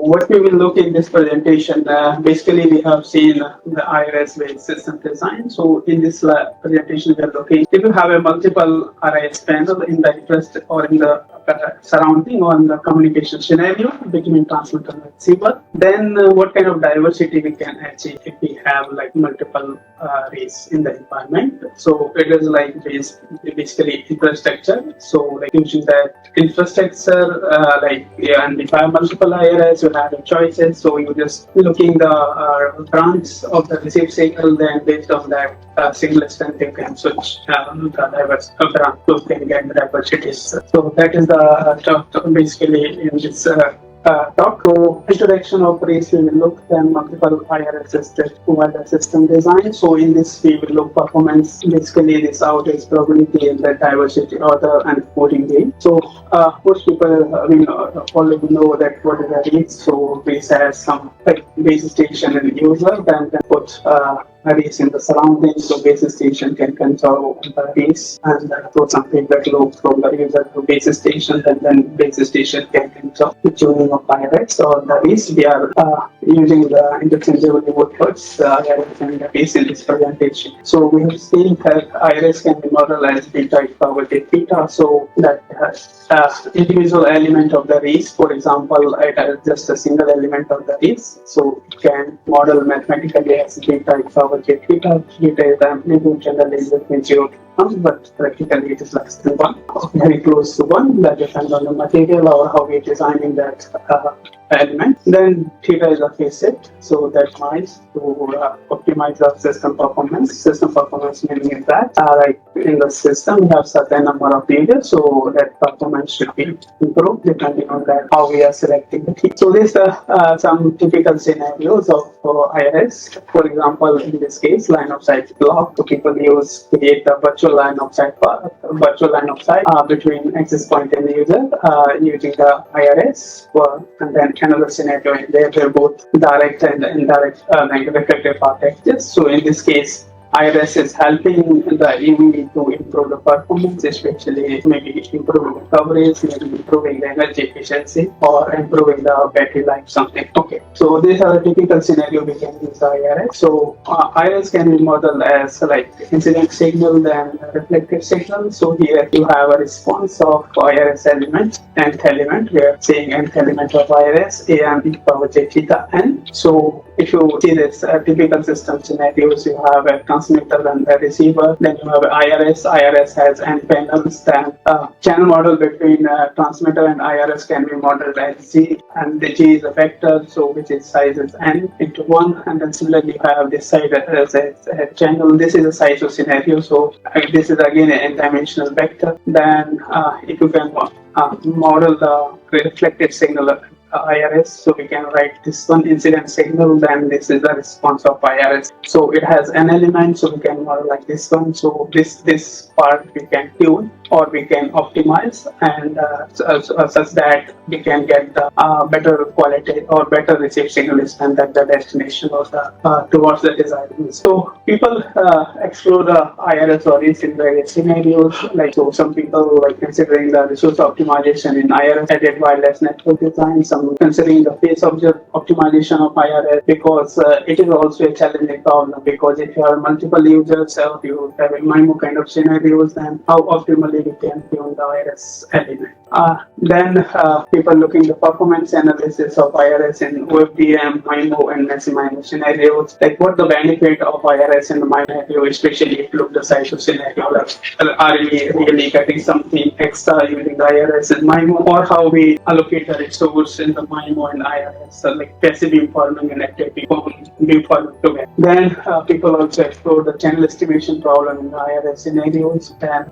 what we will look in this presentation, basically we have seen the IRS-based system design. So in this presentation we are looking, if you have a multiple RIS panel in the interest or in the surrounding or in the communication scenario between transmitter and receiver, then what kind of diversity we can achieve if we have like multiple RIS in the environment. So it is like basically infrastructure. So like using that infrastructure, and if I have multiple IRS, you have choices. So you just looking the branch of the receive signal, then based on that signal strength, you can switch the diverse branch to can get the diversities. So that is the talk basically in this talk. So introduction of RIS, we will look then multiple IRS system over the system design. So in this we will look performance, basically this outage probability and the diversity order and voting game. So most people already know that what is a RIS. So RIS has some like base station and user, then can put RIS in the surroundings, so base station can control the RIS and throw some feedback loop from the user to base station, and then base station can control the tuning of IRS or the RIS. We are using the interchangeable words IRS and the RIS in this presentation. So we have seen that IRS can be modeled as beta power theta, so that individual element of the RIS, for example, it has just a single element of the RIS, so it can model mathematically as beta power theta. Theta is the amplitude generally is between 0 to 1, but practically it is less than 1, very close to 1. That depends on the material or how we are designing that element. Then theta is a phase shift, so that might to optimize the system performance. System performance meaning that like in the system we have certain number of users, so that performance should be improved depending on that how we are selecting the theta. So these are some typical scenarios of IRS. For example, in this case, line of sight block. So people create the virtual line of sight between access point and the user using the IRS. And then another scenario in there where both direct and indirect reflective packages. So in this case, IRS is helping the EV to improve the performance, especially maybe improving the coverage, maybe improving the energy efficiency, or improving the battery life, something. Okay, so these are the typical scenario we can use the IRS. So IRS can be modeled as like incident signal, then reflective signal. So here you have a response of IRS element, nth element. We are saying nth element of IRS, A and e power j theta n. So if you see this typical system scenarios, you have a transmitter and a receiver, then you have IRS. IRS has n panels, then channel model between transmitter and IRS can be modeled as G, and the G is a vector, so which is size is n into 1, and then similarly you have this side as a channel. This is a size of scenario, so this is again an n-dimensional vector. Then if you can model the reflected signal IRS, so we can write this one incident signal, then this is the response of IRS. So it has an element, so we can model like this one. So this part we can tune or we can optimize, and such that we can get the better quality or better received signal than the destination or the towards the design. So people explore the IRS or RIS in various scenarios. Like so, some people like considering the resource optimization in IRS added wireless network design. Some considering the phase optimization of IRS, because it is also a challenging problem, because if you have multiple users or you have a MIMO kind of scenarios, then how optimally we can tune the IRS element. Then people looking the performance analysis of IRS in OFDM, MIMO and MIMO scenarios, like what the benefit of IRS in the MIMO scenario, especially if you look the size of scenario, like are we really getting something extra using the IRS and MIMO, or how we allocate the resource in the MIMO and IRS, so like passive beamforming and active beamforming together. Then people also explore the channel estimation problem in the IRS scenarios, and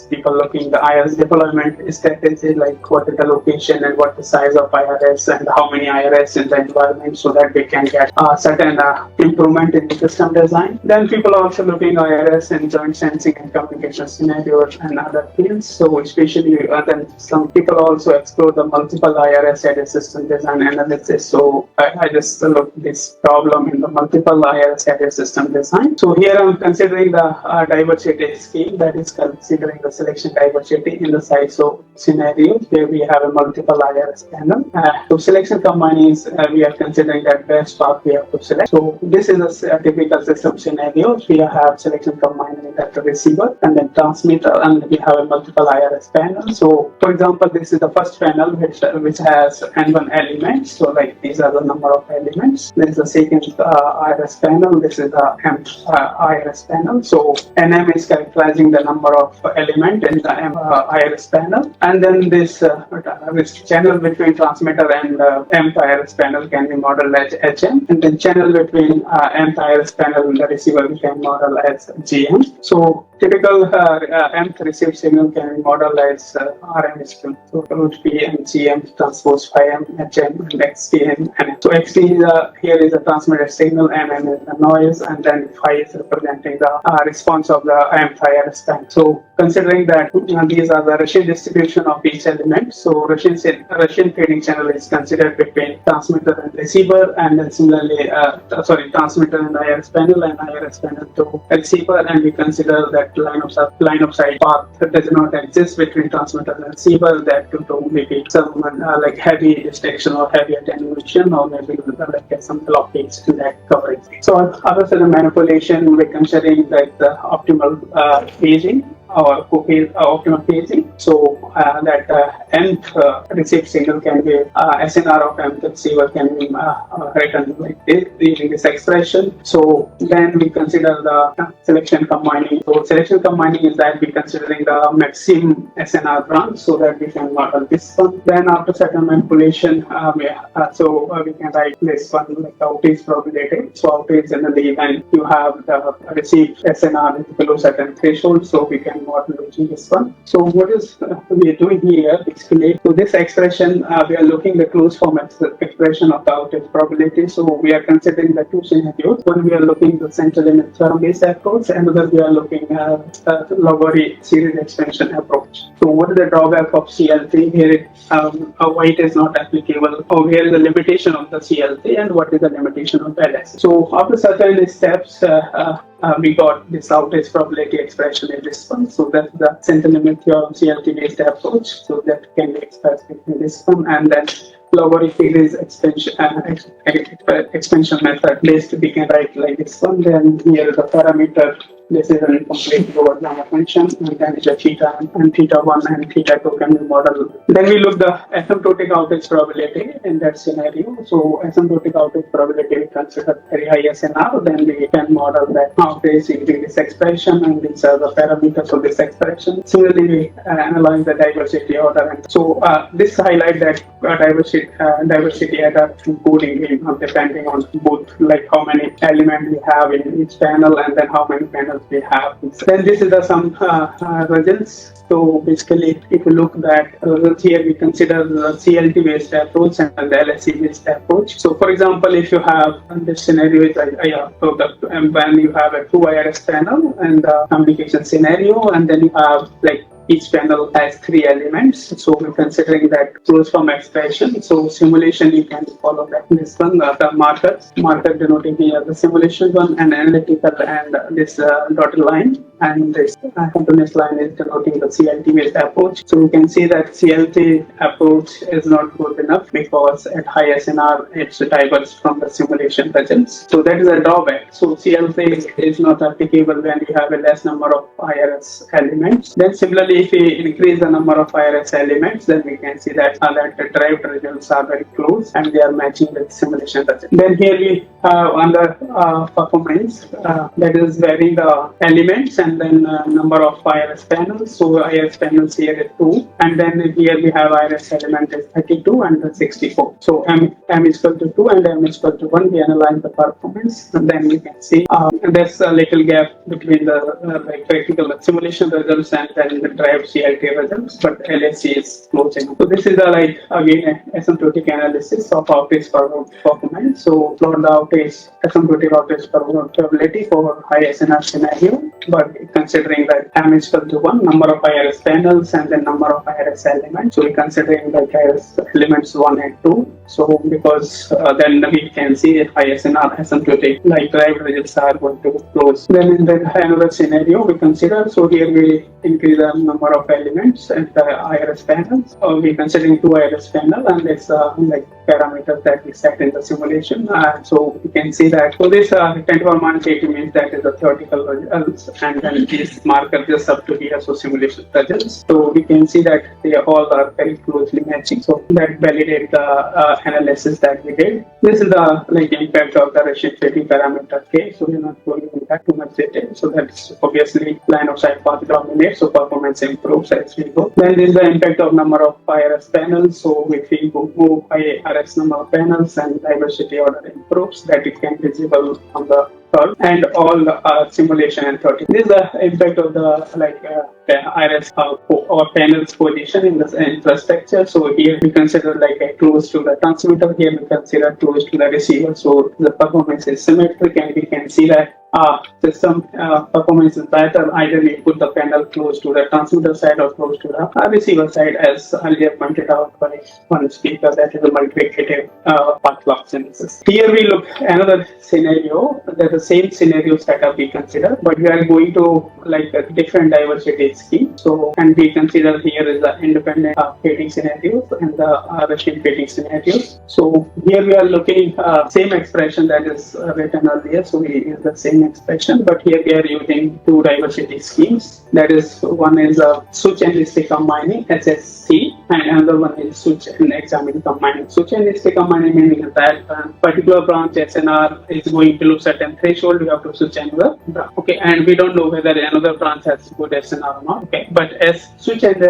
people looking the IRS deployment strategy, like what is the location and what the size of IRS and how many IRS in the environment, so that we can get certain improvement in the system design. Then people are also looking IRS in joint sensing and communication scenarios and other fields. So especially then some people also explore the multiple IRS at a system design analysis. So I just look this problem in the multiple IRS at a system design. So here I'm considering the diversity scheme, that is considering the selection selection diversity in the Palaiseau scenario where we have a multiple IRS panel. So selection combining is we are considering that best path we have to select. So this is a typical system scenario. We have selection combining at the receiver and then transmitter, and we have a multiple IRS panel. So for example, this is the first panel which has N1 elements. So like these are the number of elements. There is the second IRS panel. This is the M IRS panel. So NM is characterizing the number of element in the M IRS panel, and then this channel between transmitter and M IRS panel can be modeled as HM, and then channel between M IRS panel and the receiver we can model as GM. So typical M received signal can be modeled as RM is equal to root P and GM transpose phi M HM and XT and NM. So XT is here is the transmitted signal, NM is the noise, and then phi is representing the response of the M IRS panel. So considering that these are the Russian distribution of each element, so Russian feeding channel is considered between transmitter and receiver, and then similarly transmitter and IRS panel and IRS panel to receiver, and we consider that line of sight path does not exist between transmitter and receiver, that due to maybe some like heavy distinction or heavy attenuation, or maybe like some blockage in that coverage. So after the manipulation, we're considering that the optimal phasing or optimal phasing. So that nth received signal can be SNR of nth receiver can be written like this using this expression. So then we consider the selection combining. So selection combining is that we considering the maximum SNR branch, so that we can model this one. Then after certain manipulation, we can write this one like the outage probability. So outage generally when you have the received SNR is below certain threshold, so we can model using this one. So what is we are doing here basically? So this expression we are looking the closed form expression of the outage probability. So we are considering the two scenarios. One we are looking the central limit theorem based approach, and another we are looking at Lowry series expansion approach. So what is the drawback of CLT here? Why it is not applicable, or where is the limitation of the CLT, and what is the limitation of LS? So after certain steps, we got this outage probability expression in this one. So that's the central limit theorem CLT based approach. So that can be expressed in this one, and then Lowry series expansion method based, we can write like this one. Then here is the parameter. This is an incomplete lower gamma function, and then it's a theta and theta 1 and theta 2 can be modeled. Then we look the asymptotic outage probability in that scenario. So asymptotic outage probability we consider very high SNR, then we can model that outage using this expression, and these are the parameters of this expression. Similarly, we analyze the diversity order, and so this highlight that diversity adder to coding depending on both like how many elements we have in each panel, and then how many panels we have. Then this is some results. So basically, if you look at results here, we consider the CLT based approach and the LSC based approach. So for example, if you have this scenario is when you have a 2 IRS panel and the communication scenario, and then you have like each panel has 3 elements. So we're considering that closed form expression. So simulation, you can follow that. This one, the marker denoting here the simulation one, and analytical, and this dotted line, and this continuous line is denoting the CLT based approach. So we can see that CLT approach is not good enough because at high SNR it's diverges from the simulation results. So that is a drawback. So CLT is not applicable when you have a less number of IRS elements. Then similarly, if we increase the number of IRS elements, then we can see that the derived results are very close and they are matching with simulation results. Then here we have under performance, that is varying the elements and then number of IRS panels. So IRS panels here is 2, and then here we have IRS element is 32 and 64. So M is equal to 2 and M is equal to 1. We analyze the performance, and then we can see there's a little gap between the practical simulation results and then the derived CLT results, but LSC is closing. So this is again asymptotic analysis of outage performance. So plot the asymptotic outage probability for high SNR scenario, but considering that M is equal to 1, number of IRS panels and then number of IRS elements. So we're considering that IRS elements 1 and 2. So because then we can see if high SNR asymptotic, like derived results are going to close. Then in another scenario we consider, so here we increase the number of elements in the IRS panels. We're considering two IRS panel, and it's like parameters that we set in the simulation. So we can see that for this 10 to the minus 80 means that is the theoretical results, and then this marker just up to here, so simulation results. So we can see that they all are very closely matching. So that validates the analysis that we did. This is the like impact of the reciprocating parameter K. So we're not going into that too much detail. So that's obviously line of sight path dominates, so performance improves as we go. Then there is the impact of number of IRS panels. So if we move IRS number of panels and diversity order improves, that it can be visible on the curve, and all simulation and 30. This is the impact of the IRS or panel's position in the infrastructure. So here we consider like close to the transmitter. Here we consider close to the receiver. So the performance is symmetric, and we can see that system performance is better either we put the panel close to the transmitter side or close to the receiver side, as earlier pointed out by one speaker, that is a multiplicative path loss synthesis. Here we look another scenario. There's the same scenario setup we consider, but we are going to like a different diversity scheme. So, and we consider here is the independent fading scenarios and the Russian fading scenarios. So here we are looking same expression that is written earlier. So we use the same expression, but here we are using two diversity schemes. That is, one is switch and stick combining SSC, and another one is switch and examine combining. Switch and stick combining meaning that particular branch SNR is going below certain threshold, we have to switch another branch. Okay, and we don't know whether another branch has good SNR or not. Okay, but as switch and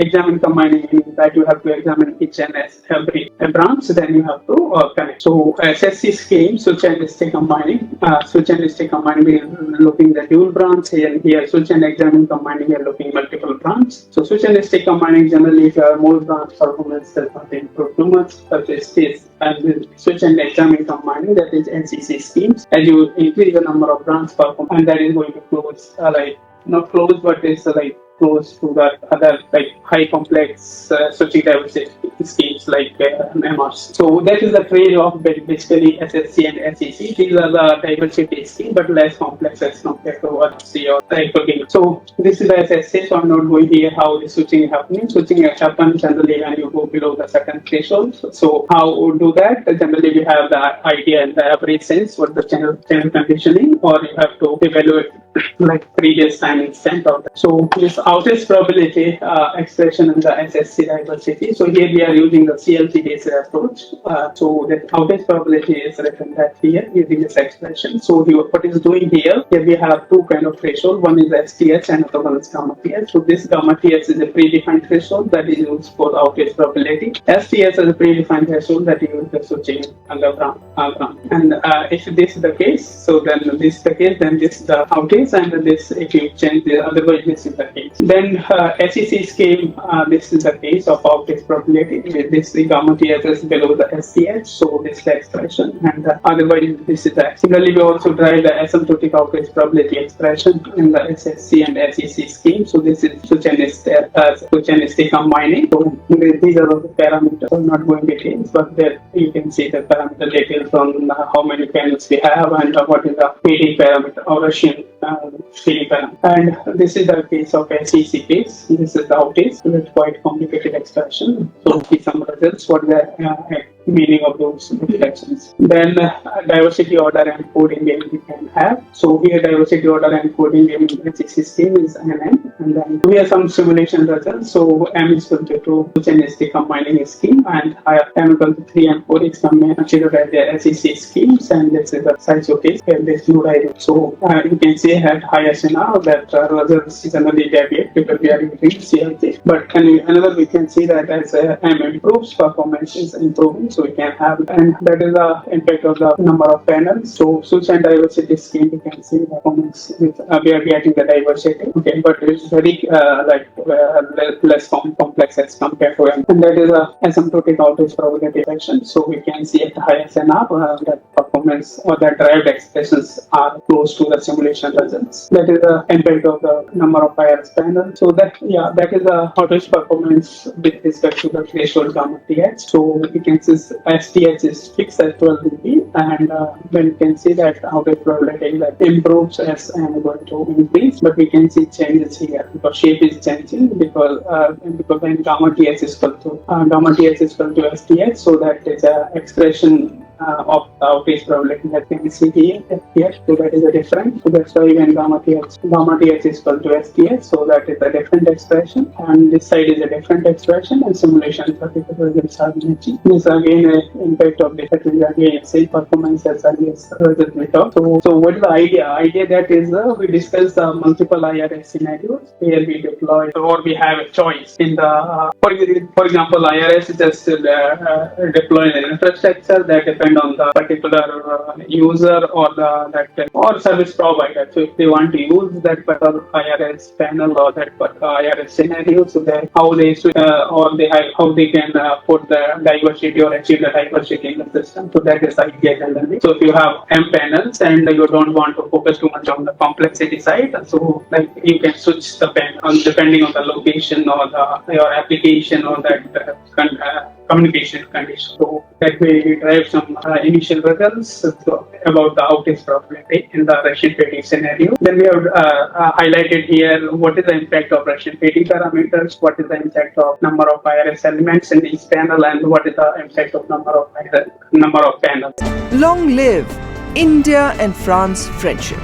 examine combining means that you have to examine each and every branch, then you have to connect. So SSC scheme, switch and stick combining, switch and stick combining, we are looking the dual branch here. Here switch and examine combining, we are looking multiple branch. So switch and stick combining, generally if you have more branch, performance does not improve too much. But this case, and with switch and examine combining, that is NCC schemes, as you increase the number of branch performance, and that is going to close not close, but it's close to the other high complex switching diversity schemes like MRs. So that is the trade-off basically SSC and SEC. These are the diversity scheme, but less complex as compared to RC or cycling. So this is the SSC. So I'm not going here how the switching is happening. Switching happens generally when you go below the certain threshold. So how we do that? Generally we have the idea and the average sense for the channel conditioning, or you have to evaluate like previous time instant of that. So this outage probability expression in the SSC diversity. So here we are using the CLC based approach. So the outage probability is written that here using this expression. So what is doing here we have two kind of threshold. One is STH and another one is gamma TH. So this gamma TH is a predefined threshold that is used for outage probability. STH is a predefined threshold that is used for switching on the ground. And if this is the case, so then this is the case, then this is the outage, and this if you change the otherwise this is the case. Then SEC scheme, this is the case of outage probability. This the gamma TH is below the STH, so this is the expression, and otherwise this is the. Similarly, we also derive the asymptotic outage probability expression in the SSC and SEC scheme. So this is switch and stick combining. So these are the parameters. I'm not going to details, but there you can see the parameter details on how many panels we have and what is the PD parameter or Russian PD parameter. And this is the case of SEC case. This is the outage. So it's quite complicated expression. So see some results. What the meaning of those reflections. Then diversity order and coding game we can have. So here diversity order and coding game in SEC scheme is NN, and then we have some simulation results. So M is equal to 2, which is the combining scheme, and M equal to 3 and 4 is considered as the SEC schemes, and this is the size of case where this no idea. So you can see at higher SNR that results generally deviate because we are using CLC. But another we can see that as M improves, performance is improving. So we can have, and that is the impact of the number of panels. So switch and diversity scheme, you can see performance with we are getting the diversity. Okay, but it's very less complex as compared to M. And that is a asymptotic outage probability function. So we can see at the highest NR that performance or the derived expressions are close to the simulation results. That is the impact of the number of IRS panels. So that that is the outage performance with respect to the threshold gamma TH. So we can see this STH is fixed at 12 dB, and when you can see that outage probability that improves as I am going to increase, but we can see changes here because shape is changing because when gamma TH is equal to STH, so that is a expression of the outage probability that can be seen here. So that is a different. So that's why when gamma TH is equal to STH, so that is a different expression, and this side is a different expression, and simulation particular results are matching. This again impact of this is again same performance as earlier result we talked. So what is the idea? Idea that is we discuss multiple IRS scenarios where we deploy or we have a choice in the for example IRS just deploy an infrastructure that depend on the particular user or or service provider. So if they want to use that particular IRS panel or that IRS scenario, so that how they should how they can put the diversity or achieve the diversity in the system. So that is the idea. So if you have M panels and you don't want to focus too much on the complexity side, so like you can switch the panel depending on the location or your application or that communication condition. So that way we drive some initial results about the outage probability in the Russian fatigue scenario. Then we have highlighted here what is the impact of Russian fatigue parameters, what is the impact of number of IRS elements in each panel, and what is the impact of number of panels. Long live India and France friendship.